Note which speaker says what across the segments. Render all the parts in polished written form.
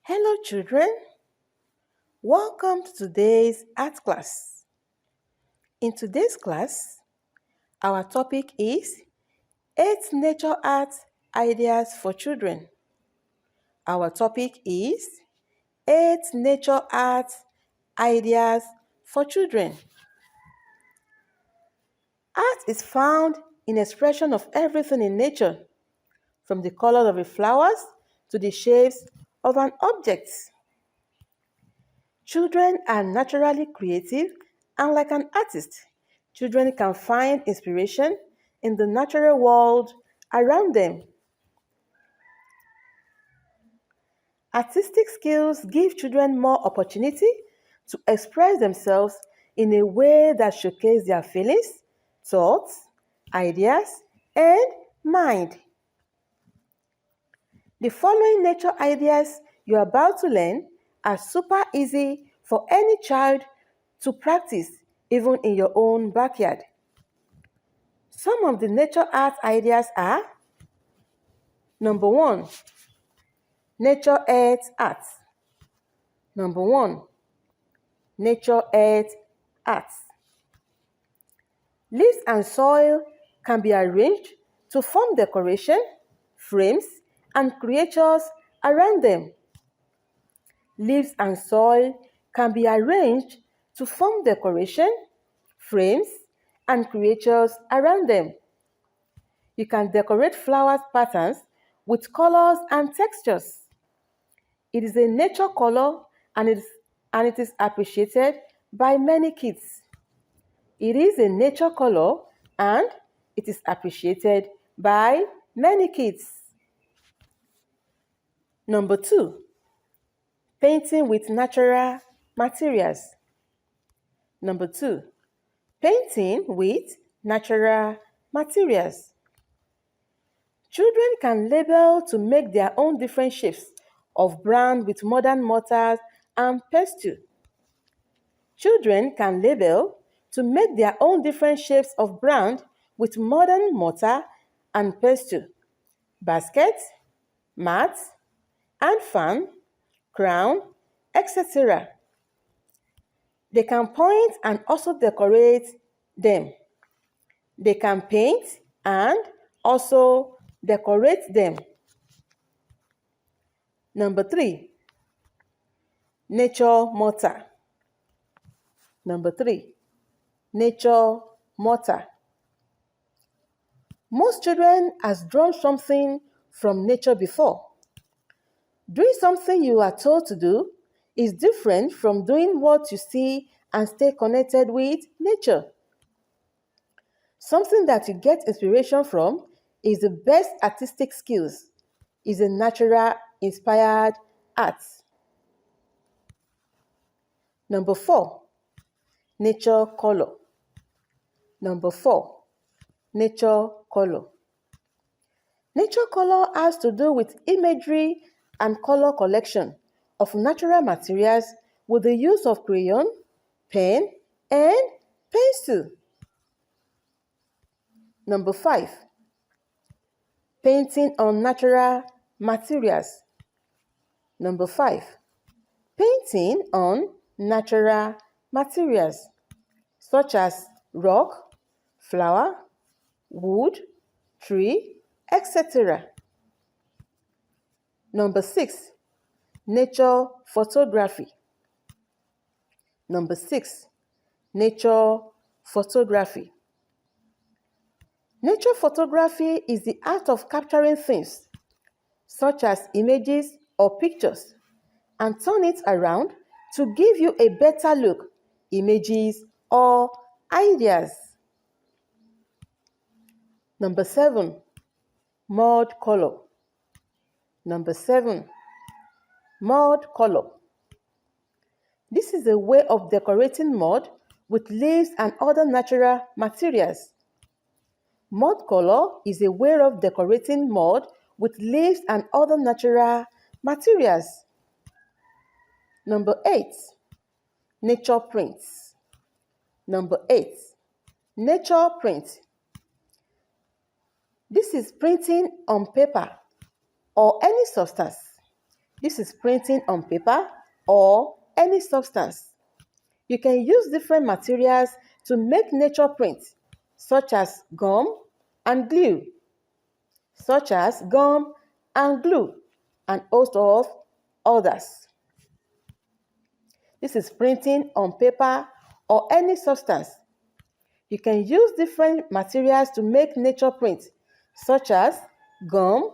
Speaker 1: Hello children, welcome to today's art class. In today's class, our topic is 8 nature art ideas for children. Our topic is 8 nature art ideas for children. Art is found in expression of everything in nature, from the color of the flowers to the shapes of an object. Children are naturally creative, and like an artist, children can find inspiration in the natural world around them. Artistic skills give children more opportunity to express themselves in a way that showcases their feelings, thoughts, ideas, and mind. The following nature ideas you are about to learn are super easy for any child to practice, even in your own backyard. Some of the nature art ideas are: number 1, nature earth art. Number 1, nature earth art. Leaves and soil can be arranged to form decoration, frames, and creatures around them. Leaves and soil can be arranged to form decoration, frames, and creatures around them. You can decorate flower patterns with colors and textures. It is a nature color and it is appreciated by many kids. It is a nature color and it is appreciated by many kids. Number 2, painting with natural materials. Number 2, painting with natural materials. Children can label to make their own different shapes of brand with modern mortars and pestle. Children can label to make their own different shapes of brand with modern mortar and pestle, basket, mat, and fan, crown, etc. They can point and also decorate them. They can paint and also decorate them. Number 3, nature mortar. Number 3, nature mortar. Most children has drawn something from nature before. Doing something you are told to do is different from doing what you see and stay connected with nature. Something that you get inspiration from is the best artistic skills, is a natural inspired art. Number 4, nature color. Number 4, nature color. Nature color has to do with imagery and color collection of natural materials with the use of crayon, pen, and pencil. Number 5, painting on natural materials. Number 5, painting on natural materials such as rock, flower, wood, tree, etc. Number 6, nature photography. Number 6, nature photography. Nature photography is the art of capturing things, such as images or pictures, and turn it around to give you a better look, images or ideas. Number 7, mud color. Number 7, mud color. This is a way of decorating mud with leaves and other natural materials. Mud color is a way of decorating mud with leaves and other natural materials. Number 8, nature prints. Number 8, nature print. This is printing on paper or any substance This is printing on paper or any substance. You can use different materials to make nature prints, such as gum and glue, and host of others. This is printing on paper or any substance. You can use different materials to make nature prints, such as gum,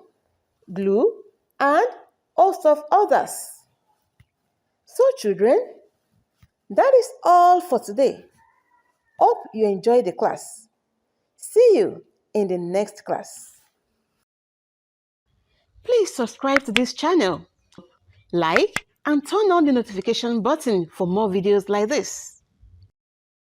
Speaker 1: glue, and host of others. So children, that is all for today. Hope you enjoyed the class. See you in the next class. Please subscribe to this channel, like, and turn on the notification button for more videos like this.